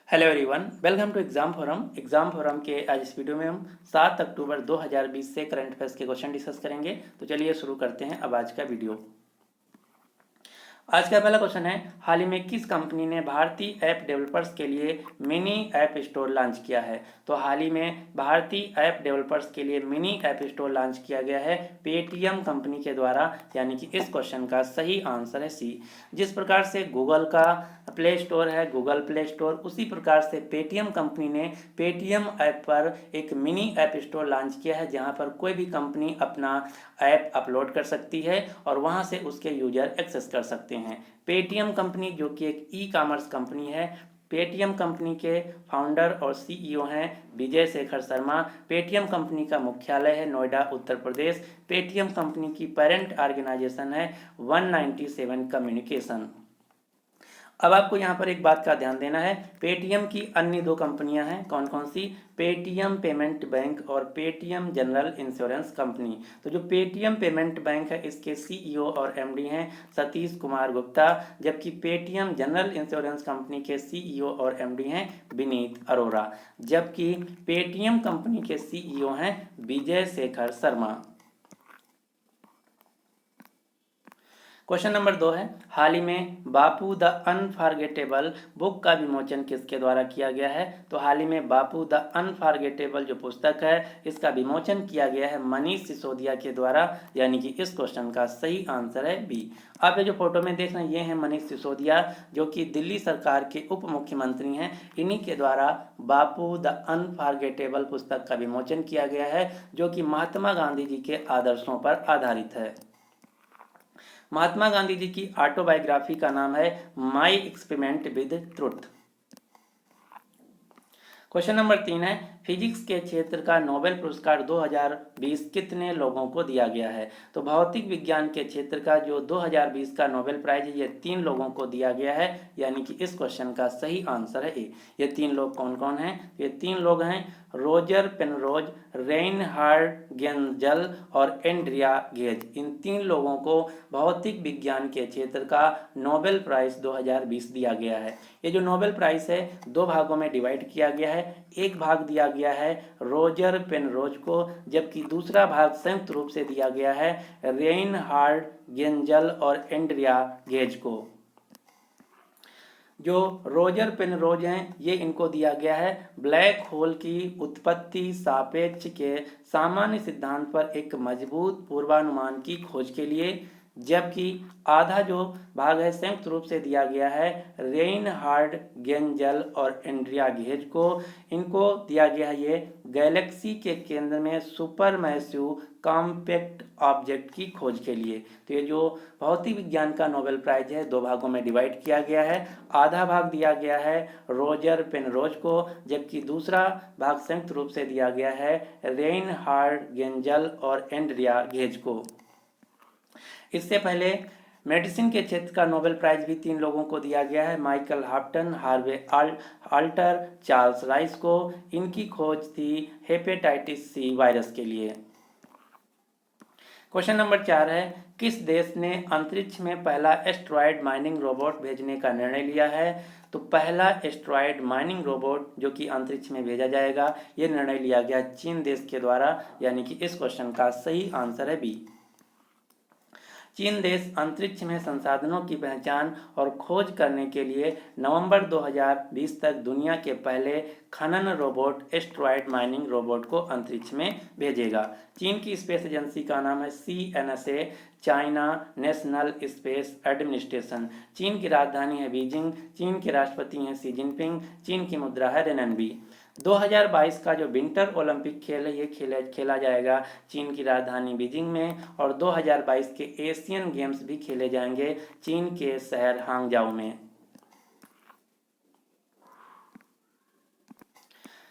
Hello everyone, welcome to Exam Forum के आज इस वीडियो में हम 7 अक्टूबर 2020 से करंट अफेयर्स के क्वेश्चन डिस्कस करेंगे। तो चलिए शुरू करते हैं अब आज का वीडियो। आज का पहला क्वेश्चन है, हाल ही में किस कंपनी ने भारतीय ऐप डेवलपर्स के लिए मिनी ऐप स्टोर लॉन्च किया है? तो हाल ही में भारतीय ऐप डेवलपर्स के लिए मिनी ऐप स्टोर लॉन्च किया गया है पेटीएम कंपनी के द्वारा, यानी कि इस क्वेश्चन का सही आंसर है सी। जिस प्रकार से गूगल का प्ले स्टोर है गूगल प्ले स्टोर, उसी प्रकार से पेटीएम कंपनी ने पेटीएम ऐप पर एक मिनी ऐप स्टोर लॉन्च किया है, जहां पर कोई भी कंपनी अपना ऐप अपलोड कर सकती है और वहां से उसके यूजर एक्सेस कर सकते हैं। पेटीएम कंपनी जो कि एक ई कॉमर्स कंपनी है, पेटीएम कंपनी के फाउंडर और सीईओ हैं विजय शेखर शर्मा। पेटीएम कंपनी का मुख्यालय है नोएडा, उत्तर प्रदेश। पेटीएम कंपनी की पेरेंट ऑर्गेनाइजेशन है 197 कम्युनिकेशन। अब आपको यहाँ पर एक बात का ध्यान देना है, पेटीएम की अन्य दो कंपनियां हैं, कौन कौन सी? पेटीएम पेमेंट बैंक और पेटीएम जनरल इंश्योरेंस कंपनी। तो जो पेटीएम पेमेंट बैंक है, इसके सीईओ और एमडी हैं सतीश कुमार गुप्ता, जबकि पेटीएम जनरल इंश्योरेंस कंपनी के सीईओ और एमडी हैं विनीत अरोरा, जबकि पेटीएम कंपनी के सीईओ हैं विजय शेखर शर्मा। क्वेश्चन नंबर 2 है, हाल ही में बापू द अनफॉरगेटेबल बुक का विमोचन किसके द्वारा किया गया है? तो हाल ही में बापू द अनफॉरगेटेबल जो पुस्तक है, इसका विमोचन किया गया है मनीष सिसोदिया के द्वारा, यानी कि इस क्वेश्चन का सही आंसर है बी। आप ये जो फोटो में देख रहे हैं, ये हैं मनीष सिसोदिया, जो कि दिल्ली सरकार के उप मुख्यमंत्री हैं। इन्हीं के द्वारा बापू द अनफॉरगेटेबल पुस्तक का विमोचन किया गया है, जो कि महात्मा गांधी जी के आदर्शों पर आधारित है। महात्मा गांधी जी की ऑटोबायोग्राफी का नाम है my experiment with truth. Question number 3 है, फिजिक्स के क्षेत्र का नोबेल पुरस्कार 2020 कितने लोगों को दिया गया है? तो भौतिक विज्ञान के क्षेत्र का जो 2020 का नोबेल प्राइज है, ये 3 लोगों को दिया गया है, यानी कि इस क्वेश्चन का सही आंसर है ए। ये 3 लोग कौन कौन हैं? ये 3 लोग हैं रोजर पेनरोज, रेनहार्ड गेंजल और एंड्रिया गेज। इन 3 लोगों को भौतिक विज्ञान के क्षेत्र का नोबेल प्राइज 2020 दिया गया है। ये जो नोबेल प्राइज है 2 भागों में डिवाइड किया गया है। एक भाग दिया गया है रोजर पेनरोज को, जबकि दूसरा भाग संयुक्त रूप से दिया गया है रेनहार्ड गेंजल और एंड्रिया गेज को। जो रोजर पेनरोज हैं, ये इनको दिया गया है ब्लैक होल की उत्पत्ति सापेक्ष के सामान्य सिद्धांत पर एक मजबूत पूर्वानुमान की खोज के लिए, जबकि आधा जो भाग है संयुक्त रूप से दिया गया है रेनहार्ड गेंजल और एंड्रिया गेज को। इनको दिया गया है ये गैलेक्सी के केंद्र में सुपर मैसिव कॉम्पैक्ट ऑब्जेक्ट की खोज के लिए। तो ये जो भौतिक विज्ञान का नोबेल प्राइज है 2 भागों में डिवाइड किया गया है। आधा भाग दिया गया है रोजर पेनरोज को, जबकि दूसरा भाग संयुक्त रूप से दिया गया है रेनहार्ड गेंजल और एंड्रिया गेज को। इससे पहले मेडिसिन के क्षेत्र का नोबेल प्राइज भी 3 लोगों को दिया गया है, Michael Houghton, Harvey Alter, Charles Rice को। इनकी खोज थी हेपेटाइटिस सी वायरस के लिए। क्वेश्चन नंबर 4 है, किस देश ने अंतरिक्ष में पहला एस्ट्रॉयड माइनिंग रोबोट भेजने का निर्णय लिया है? तो पहला एस्ट्रॉयड माइनिंग रोबोट जो कि अंतरिक्ष में भेजा जाएगा, ये निर्णय लिया गया चीन देश के द्वारा, यानी कि इस क्वेश्चन का सही आंसर है बी। चीन देश अंतरिक्ष में संसाधनों की पहचान और खोज करने के लिए नवंबर 2020 तक दुनिया के पहले खनन रोबोट एस्ट्रॉयड माइनिंग रोबोट को अंतरिक्ष में भेजेगा। चीन की स्पेस एजेंसी का नाम है CNSA, China national space administration. चीन की राजधानी है बीजिंग। चीन के राष्ट्रपति हैं शी जिनपिंग। चीन की मुद्रा है रेनबी। 2022 का जो विंटर ओलंपिक खेल है, ये खेला जाएगा चीन की राजधानी बीजिंग में, और 2022 के एशियन गेम्स भी खेले जाएंगे चीन के शहर हांगजाओ में।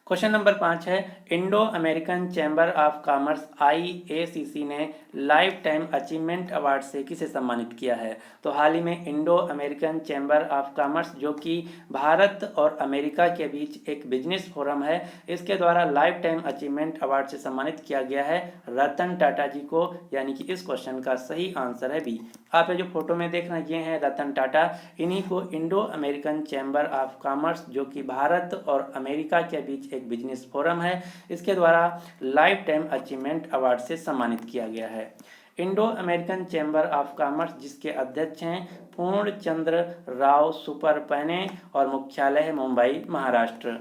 क्वेश्चन नंबर 5 है, Indo American chamber of commerce IACC ने लाइफ टाइम अचीवमेंट अवार्ड से किसे सम्मानित किया है? तो हाल ही में Indo American chamber of commerce, जो कि भारत और अमेरिका के बीच एक बिजनेस फोरम है, इसके द्वारा लाइफ टाइम अचीवमेंट अवार्ड से सम्मानित किया गया है रतन टाटा जी को, यानी कि इस क्वेश्चन का सही आंसर है बी। आप ये जो फोटो में देख रहे हैं, ये हैं रतन टाटा। इन्हीं को Indo American chamber of commerce, जो कि भारत और अमेरिका के बीच एक बिजनेस फोरम है, इसके द्वारा लाइफ टाइम अचीवमेंट अवार्ड से सम्मानित किया गया है। Indo American chamber of commerce, जिसके अध्यक्ष हैं पूर्णचंद्र राव सुपरपने और मुख्यालय है मुंबई, महाराष्ट्र।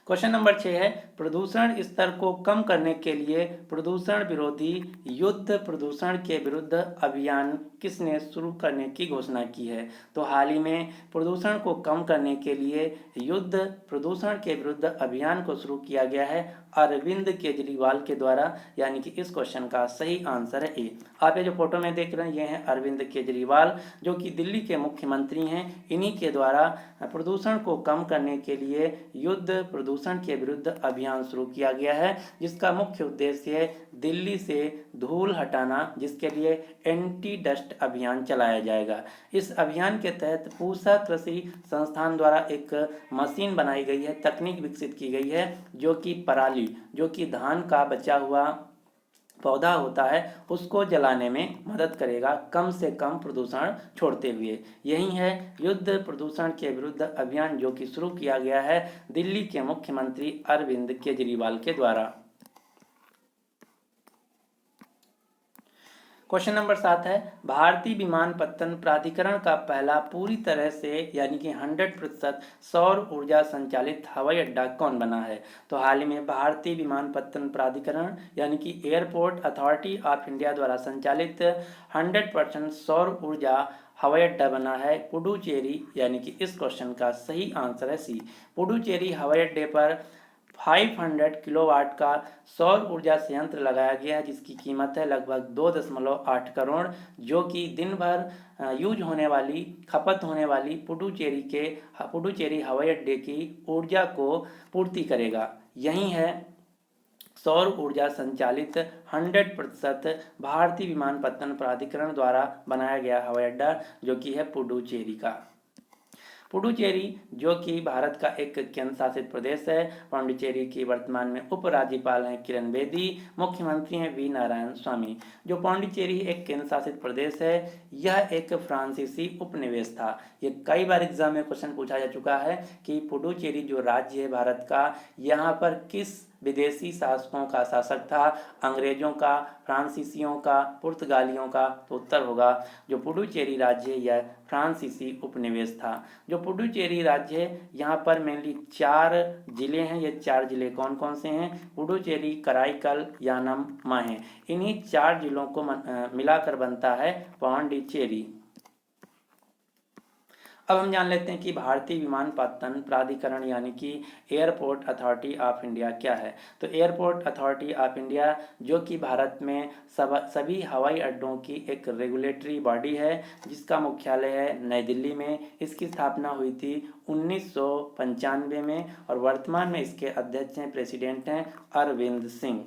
क्वेश्चन नंबर 6 है, प्रदूषण स्तर को कम करने के लिए प्रदूषण विरोधी युद्ध प्रदूषण के विरुद्ध अभियान किसने शुरू करने की घोषणा की है? तो हाल ही में प्रदूषण को कम करने के लिए युद्ध प्रदूषण के विरुद्ध अभियान को शुरू किया गया है अरविंद केजरीवाल के द्वारा, यानी कि इस क्वेश्चन का सही आंसर है ए। आप ये जो फोटो में देख रहे हैं, ये हैं अरविंद केजरीवाल, जो कि दिल्ली के मुख्यमंत्री हैं। इन्हीं के द्वारा प्रदूषण को कम करने के लिए युद्ध प्रदूषण के विरुद्ध अभियान शुरू किया गया है, जिसका मुख्य उद्देश्य है दिल्ली से धूल हटाना, जिसके लिए एंटी डस्ट अभियान चलाया जाएगा। इस अभियान के तहत पूसा कृषि संस्थान द्वारा एक मशीन बनाई गई है, तकनीक विकसित की गई है, जो कि पराली, जो कि धान का बचा हुआ पौधा होता है, उसको जलाने में मदद करेगा, कम से कम प्रदूषण छोड़ते हुए। यही है युद्ध प्रदूषण के विरुद्ध अभियान, जो कि शुरू किया गया है दिल्ली के मुख्यमंत्री अरविंद केजरीवाल के द्वारा। क्वेश्चन नंबर 7 है, भारतीय विमानपत्तन प्राधिकरण का पहला पूरी तरह से यानी कि 100% सौर ऊर्जा संचालित हवाई अड्डा कौन बना है? तो हाल ही में भारतीय विमानपत्तन प्राधिकरण यानी कि एयरपोर्ट अथॉरिटी ऑफ इंडिया द्वारा संचालित 100% सौर ऊर्जा हवाई अड्डा बना है पुडुचेरी, यानी कि इस क्वेश्चन का सही आंसर है सी। पुडुचेरी हवाई अड्डे पर 500 किलोवाट का सौर ऊर्जा संयंत्र लगाया गया है, जिसकी कीमत है लगभग 2.8 करोड़, जो कि दिन भर यूज होने वाली खपत होने वाली पुडुचेरी हवाई अड्डे की ऊर्जा को पूर्ति करेगा। यही है सौर ऊर्जा संचालित 100% भारतीय विमानपत्तन प्राधिकरण द्वारा बनाया गया हवाई अड्डा, जो कि है पुडुचेरी का। पुडुचेरी, जो कि भारत का एक केंद्र शासित प्रदेश है। पांडिचेरी की वर्तमान में उपराज्यपाल हैं किरण बेदी, मुख्यमंत्री हैं वी नारायण स्वामी। जो पांडिचेरी एक केंद्र शासित प्रदेश है, यह एक फ्रांसीसी उपनिवेश था। ये कई बार एग्जाम में क्वेश्चन पूछा जा चुका है कि पुडुचेरी जो राज्य है भारत का, यहाँ पर किस विदेशी शासकों का शासक था? अंग्रेजों का, फ्रांसीसियों का, पुर्तगालियों का? तो उत्तर होगा जो पुडुचेरी राज्य यह फ्रांसीसी उपनिवेश था। जो पुडुचेरी राज्य है, यहाँ पर मेनली 4 जिले हैं। ये 4 जिले कौन कौन से हैं? पुडुचेरी, कराईकल, यानम, माहे। इन्हीं 4 जिलों को मिलाकर बनता है पांडिचेरी। अब हम जान लेते हैं कि भारतीय विमानपत्तन प्राधिकरण यानी कि एयरपोर्ट अथॉरिटी ऑफ इंडिया क्या है। तो एयरपोर्ट अथॉरिटी ऑफ इंडिया, जो कि भारत में सभी हवाई अड्डों की एक रेगुलेटरी बॉडी है, जिसका मुख्यालय है नई दिल्ली में। इसकी स्थापना हुई थी 1995 में और वर्तमान में इसके अध्यक्ष हैं, प्रेसिडेंट हैं अरविंद सिंह।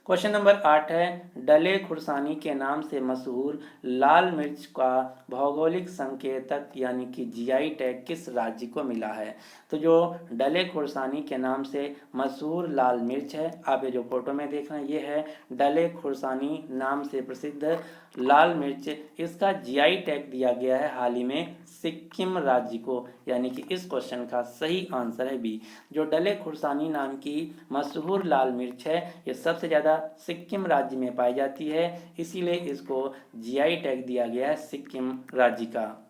क्वेश्चन नंबर 8 है, डले खुर्सानी के नाम से मशहूर लाल मिर्च का भौगोलिक संकेतक यानी कि जीआई टैग किस राज्य को मिला है? तो जो डले खुर्सानी के नाम से मशहूर लाल मिर्च है, आप ये जो फोटो में देख रहे हैं, ये है डले खुर्सानी नाम से प्रसिद्ध लाल मिर्च। इसका जीआई टैग दिया गया है हाल ही में सिक्किम राज्य को, यानी कि इस क्वेश्चन का सही आंसर है बी। जो डले खुर्सानी नाम की मशहूर लाल मिर्च है, ये सबसे ज़्यादा सिक्किम राज्य में पाई जाती है, इसीलिए इसको जीआई टैग दिया गया है सिक्किम राज्य का।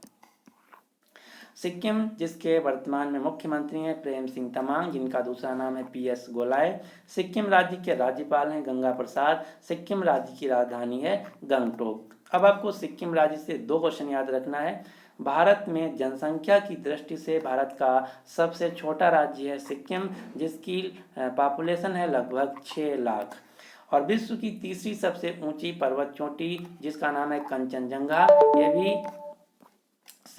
सिक्किम, जिसके वर्तमान में मुख्यमंत्री हैं प्रेम सिंह तमांग, जिनका दूसरा नाम है PS गोलाय। सिक्किम राज्य के राज्यपाल हैं गंगा प्रसाद। सिक्किम राज्य की राजधानी है गंगटोक। अब आपको सिक्किम राज्य से 2 क्वेश्चन याद रखना है। भारत में जनसंख्या की दृष्टि से भारत का सबसे छोटा राज्य है सिक्किम, जिसकी पॉपुलेशन है लगभग 6 लाख। और विश्व की तीसरी सबसे ऊंची पर्वत चोटी, जिसका नाम है कंचनजंगा, ये भी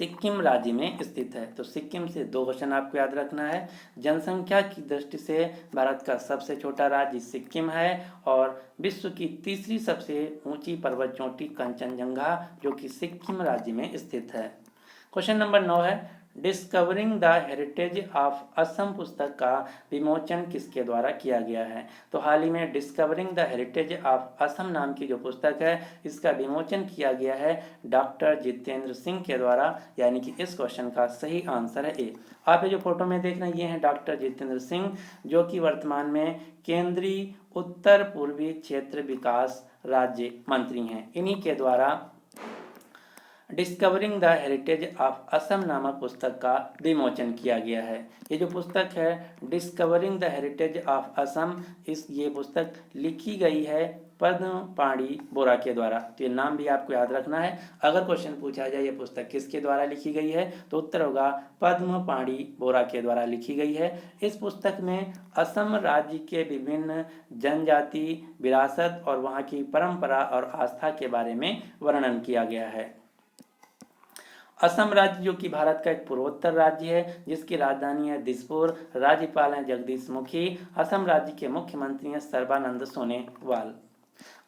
सिक्किम राज्य में स्थित है। तो सिक्किम से 2 क्वेश्चन आपको याद रखना है। जनसंख्या की दृष्टि से भारत का सबसे छोटा राज्य सिक्किम है और विश्व की तीसरी सबसे ऊंची पर्वत चोटी कंचनजंगा जो कि सिक्किम राज्य में स्थित है। क्वेश्चन नंबर 9 है, discovering the heritage of Assam पुस्तक का विमोचन किसके द्वारा किया गया है। तो हाल ही में discovering the heritage of Assam नाम की जो पुस्तक है इसका विमोचन किया गया है डॉक्टर जितेंद्र सिंह के द्वारा, यानी कि इस क्वेश्चन का सही आंसर है ए। आप ये जो फोटो में देख रहे हैं ये हैं डॉक्टर जितेंद्र सिंह, जो कि वर्तमान में केंद्रीय उत्तर पूर्वी क्षेत्र विकास राज्य मंत्री हैं। इन्हीं के द्वारा discovering the heritage of Assam नामक पुस्तक का विमोचन किया गया है। ये जो पुस्तक है discovering the heritage of Assam, ये पुस्तक लिखी गई है पद्म पाणी बोरा के द्वारा। तो ये नाम भी आपको याद रखना है। अगर क्वेश्चन पूछा जाए ये पुस्तक किसके द्वारा लिखी गई है तो उत्तर होगा पद्म पाणी बोरा के द्वारा लिखी गई है। इस पुस्तक में असम राज्य के विभिन्न जनजाति विरासत और वहाँ की परंपरा और आस्था के बारे में वर्णन किया गया है। असम राज्य जो कि भारत का एक पूर्वोत्तर राज्य है जिसकी राजधानी है दिसपुर, राज्यपाल हैं जगदीश मुखी, असम राज्य के मुख्यमंत्री हैं सर्बानंद सोनोवाल।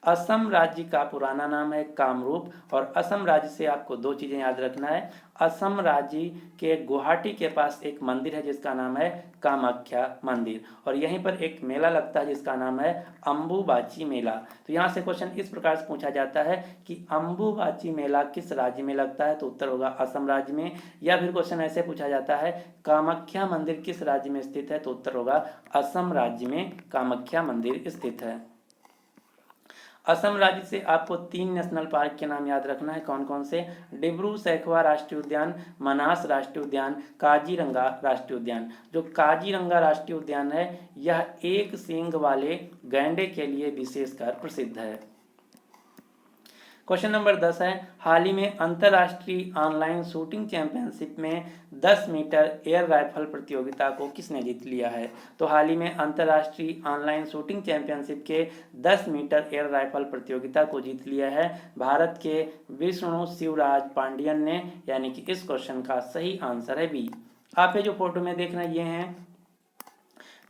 असम राज्य का पुराना नाम है कामरूप और असम राज्य से आपको 2 चीजें याद रखना है। असम राज्य के गुवाहाटी के पास एक मंदिर है जिसका नाम है कामाख्या मंदिर और यहीं पर एक मेला लगता है जिसका नाम है अम्बुबाची मेला। तो यहाँ से क्वेश्चन इस प्रकार से पूछा जाता है कि अम्बुबाची मेला किस राज्य में लगता है तो उत्तर होगा असम राज्य में। या फिर क्वेश्चन ऐसे पूछा जाता है कामाख्या मंदिर किस राज्य में स्थित है तो उत्तर होगा असम राज्य में कामाख्या मंदिर स्थित है। असम राज्य से आपको 3 नेशनल पार्क के नाम याद रखना है। कौन कौन से? डिब्रू सैखवा राष्ट्रीय उद्यान, मनास राष्ट्रीय उद्यान, काजीरंगा राष्ट्रीय उद्यान। जो काजीरंगा राष्ट्रीय उद्यान है यह एक सींग वाले गैंडे के लिए विशेषकर प्रसिद्ध है। क्वेश्चन नंबर 10 है, हाल ही में अंतर्राष्ट्रीय ऑनलाइन शूटिंग चैंपियनशिप में 10 मीटर एयर राइफल प्रतियोगिता को किसने जीत लिया है। तो हाल ही में अंतर्राष्ट्रीय ऑनलाइन शूटिंग चैंपियनशिप के 10 मीटर एयर राइफल प्रतियोगिता को जीत लिया है भारत के विष्णु शिवराज पांडियन ने, यानी कि इस क्वेश्चन का सही आंसर है बी। आप ये जो फोटो में देख रहे हैं ये हैं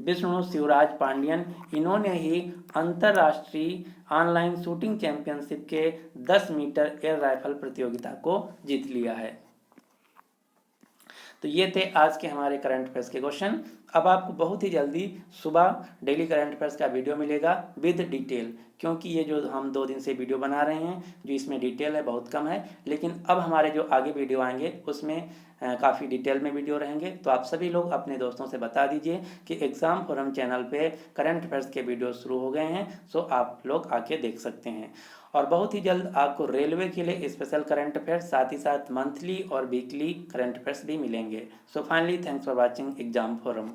विष्णु शिवराज पांडियन। इन्होंने ही अंतर्राष्ट्रीय ऑनलाइन शूटिंग चैंपियनशिप के 10 मीटर एयर राइफल प्रतियोगिता को जीत लिया है। तो ये थे आज के हमारे करंट अफेयर्स के क्वेश्चन। अब आपको बहुत ही जल्दी सुबह डेली करंट अफेयर्स का वीडियो मिलेगा विद डिटेल, क्योंकि ये जो हम 2 दिन से वीडियो बना रहे हैं जो इसमें डिटेल है बहुत कम है, लेकिन अब हमारे जो आगे वीडियो आएंगे उसमें काफ़ी डिटेल में वीडियो रहेंगे। तो आप सभी लोग अपने दोस्तों से बता दीजिए कि एग्ज़ाम फोरम चैनल पे करंट अफेयर्स के वीडियो शुरू हो गए हैं, सो आप लोग आके देख सकते हैं। और बहुत ही जल्द आपको रेलवे के लिए स्पेशल करंट अफेयर्स साथ ही साथ मंथली और वीकली करंट अफेयर्स भी मिलेंगे। So finally thanks for watching exam forum.